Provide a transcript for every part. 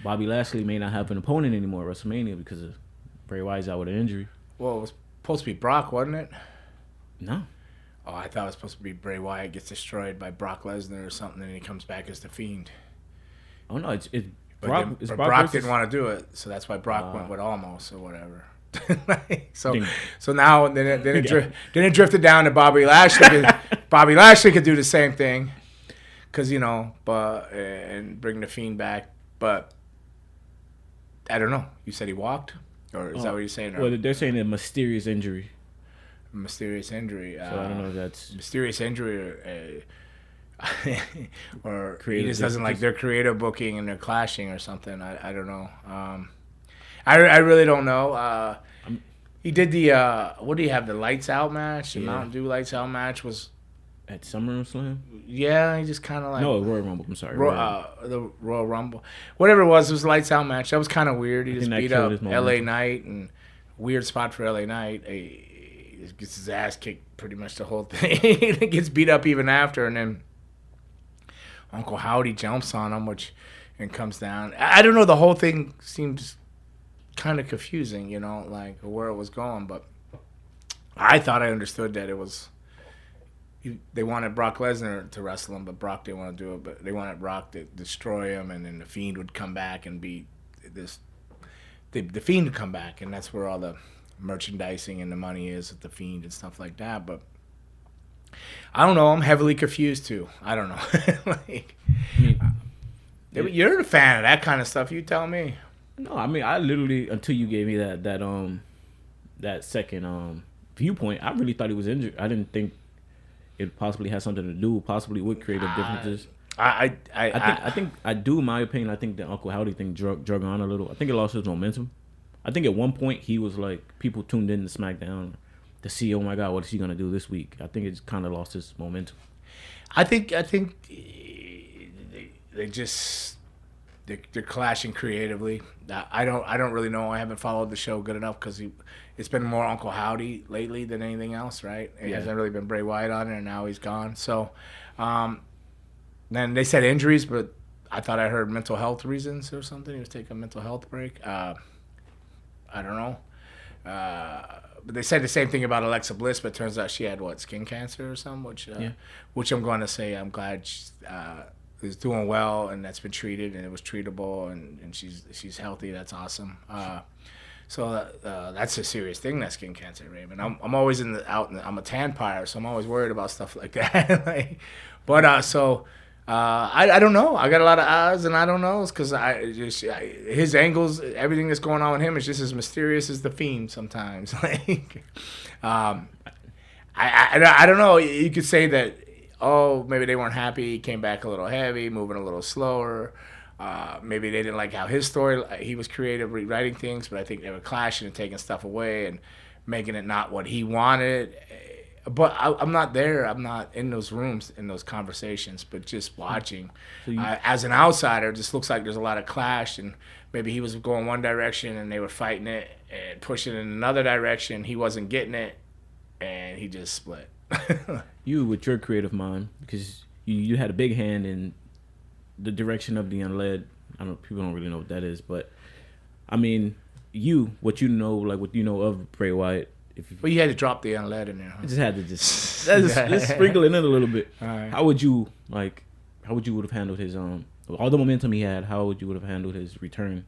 Bobby Lashley may not have an opponent anymore at WrestleMania because of Bray Wyatt's out with an injury. Well, it was supposed to be Brock, wasn't it? No. Oh, I thought it was supposed to be Bray Wyatt gets destroyed by Brock Lesnar or something, and he comes back as the Fiend. Oh no, it's Brock. Brock. But Brock didn't want to do it, so that's why Brock went with Almost or whatever. so now then it drifted down to Bobby Lashley. Bobby Lashley could do the same thing, because and bring the Fiend back. But I don't know. You said he walked, or is that what you're saying? Well, they're saying a mysterious injury. Mysterious injury. So I don't know if that's mysterious injury or he creative just doesn't like their creative booking and they're clashing or something. I don't know. I really don't know. He did the what do you have, the Lights Out match? The Mountain Dew Lights Out match was at SummerSlam. Yeah, he just kind of like Royal Rumble. I'm sorry, the Royal Rumble, whatever it was a Lights Out match. That was kind of weird. He just beat up LA Knight, and weird spot for LA Knight. He gets his ass kicked pretty much the whole thing. He gets beat up even after, and then Uncle Howdy jumps on him, and comes down. I don't know. The whole thing seems kind of confusing, like where it was going. But I thought I understood that it was they wanted Brock Lesnar to wrestle him, but Brock didn't want to do it. But they wanted Brock to destroy him, and then the Fiend would come back and be this. The Fiend would come back, and that's where all the merchandising and the money is with the Fiend and stuff like that. But I don't know. I'm heavily confused too. I don't know. You're a fan of that kind of stuff. You tell me. No, I mean I literally until you gave me that second viewpoint, I really thought he was injured. I didn't think it possibly had something to do possibly with creative differences. I think I do. In my opinion, I think the Uncle Howdy thing drug on a little. I think it lost his momentum. I think at one point he was like, people tuned in to SmackDown to see, oh my God, what is he gonna do this week? I think it kind of lost his momentum. I think they're clashing creatively. I don't really know. I haven't followed the show good enough because it's been more Uncle Howdy lately than anything else, right? It hasn't really been Bray Wyatt on it, and now he's gone. So, then they said injuries, but I thought I heard mental health reasons or something. He was taking a mental health break. I don't know. But they said the same thing about Alexa Bliss, but it turns out she had, skin cancer or something, which I'm going to say I'm glad is doing well, and that's been treated, and it was treatable, and she's healthy. That's awesome. So that's a serious thing, that skin cancer, Raymond. I'm always I'm a tan pyre, so I'm always worried about stuff like that. I don't know. I got a lot of odds and I don't knows because his angles, everything that's going on with him is just as mysterious as the Fiend sometimes. I don't know. You could say that, maybe they weren't happy. He came back a little heavy, moving a little slower. Maybe they didn't like how his story, he was creative rewriting things, but I think they were clashing and taking stuff away and making it not what he wanted. But I'm not there. I'm not in those rooms, in those conversations, but just watching. So as an outsider, it just looks like there's a lot of clash, and maybe he was going one direction and they were fighting it and pushing it in another direction. He wasn't getting it, and he just split. You, with your creative mind, because you had a big hand in the direction of the Unled. People don't really know what that is, but I mean, what you know of Bray Wyatt. Well, you had to drop the Unled in there. Huh? I just had to just sprinkle it in a little bit. All right. How would you would have handled his all the momentum he had? How would you would have handled his return?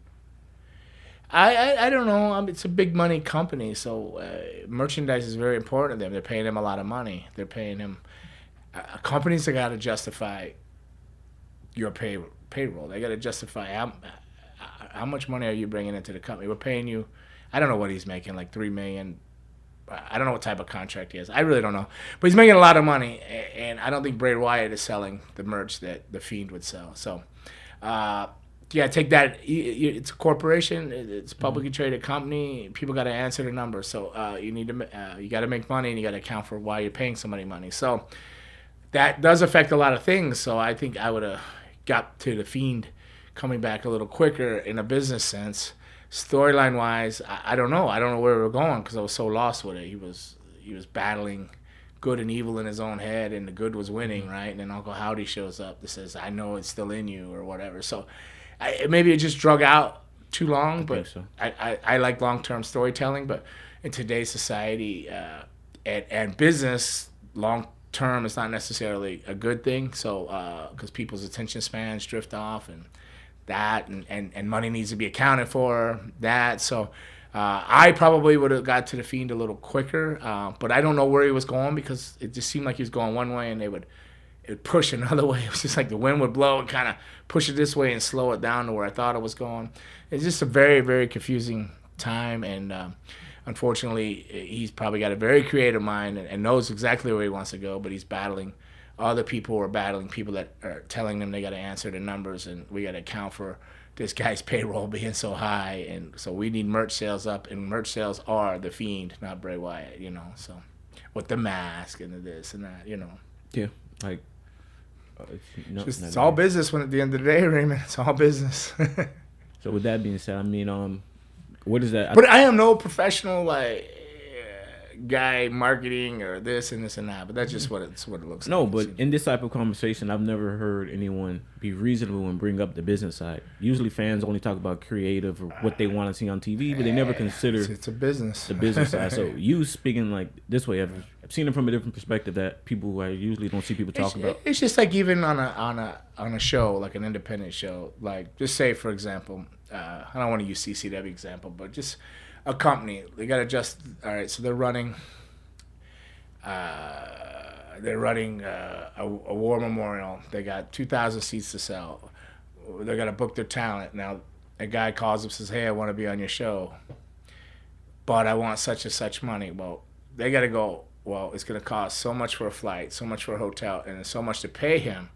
I don't know. It's a big money company, so merchandise is very important to them. They're paying him a lot of money. They're paying him. Companies have got to justify your payroll. They got to justify how much money are you bringing into the company. We're paying you. I don't know what he's making, like $3 million. I don't know what type of contract he has. I really don't know. But he's making a lot of money, and I don't think Bray Wyatt is selling the merch that the Fiend would sell. So, take that. It's a corporation. It's a publicly traded company. People got to answer the numbers. So you got to make money, and you got to account for why you're paying somebody money. So that does affect a lot of things. So I think I would have got to the Fiend coming back a little quicker in a business sense. Storyline wise, I don't know. I don't know where we were going because I was so lost with it. He was battling good and evil in his own head, and the good was winning, right? And then Uncle Howdy shows up that says, "I know it's still in you," or whatever. So maybe it just drug out too long. But so. I like long-term storytelling. But in today's society and business, long-term is not necessarily a good thing. So because people's attention spans drift off and that, and money needs to be accounted for that. So I probably would have got to the Fiend a little quicker, but I don't know where he was going because it just seemed like he was going one way and it would push another way. It was just like the wind would blow and kind of push it this way and slow it down to where I thought it was going. It's just a very, very confusing time, and unfortunately, he's probably got a very creative mind and knows exactly where he wants to go, but he's battling other people who are battling people that are telling them they got to answer the numbers, and we got to account for this guy's payroll being so high, and so we need merch sales up, and merch sales are the Fiend, not Bray Wyatt, so with the mask and the this and that, Yeah, like it's all business when at the end of the day, Raymond. It's all business. So with that being said, I mean, what is that? But I am no professional guy marketing or this and this and that. But that's just what it looks like. No, but in this type of conversation, I've never heard anyone be reasonable and bring up the business side. Usually, fans only talk about creative or what they want to see on TV, but they never consider it's a business. The business side. So you speaking like this way, I've seen it from a different perspective that people who I usually don't see people talk about. It's just like even on a show, like an independent show, like just say for example, I don't want to use CCW example, but just a company, they got to just all right. So they're running a war memorial. They got 2,000 seats to sell. They got to book their talent. Now a guy calls up and says, "Hey, I want to be on your show, but I want such and such money." Well, they got to go. Well, it's going to cost so much for a flight, so much for a hotel, and so much to pay him.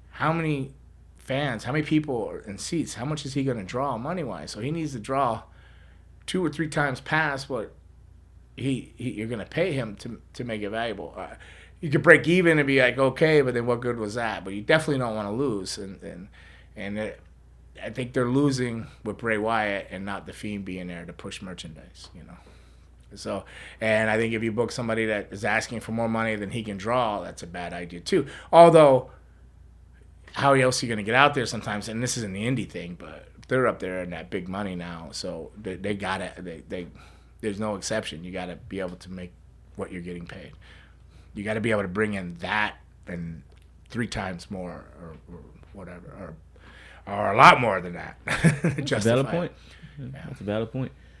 How many fans? How many people are in seats? How much is he going to draw money-wise? So he needs to draw 2 or 3 times past what you're going to pay him to make it valuable. You could break even and be like, okay, but then what good was that? But you definitely don't want to lose, I think they're losing with Bray Wyatt and not the Fiend being there to push merchandise, So, and I think if you book somebody that is asking for more money than he can draw, that's a bad idea too. Although, how else are you going to get out there sometimes? And this isn't the indie thing, but they're up there in that big money now, so they got it. There's no exception. You got to be able to make what you're getting paid. You got to be able to bring in that and 3 times more, or whatever, or a lot more than that. That's a valid point. Yeah. That's a valid point.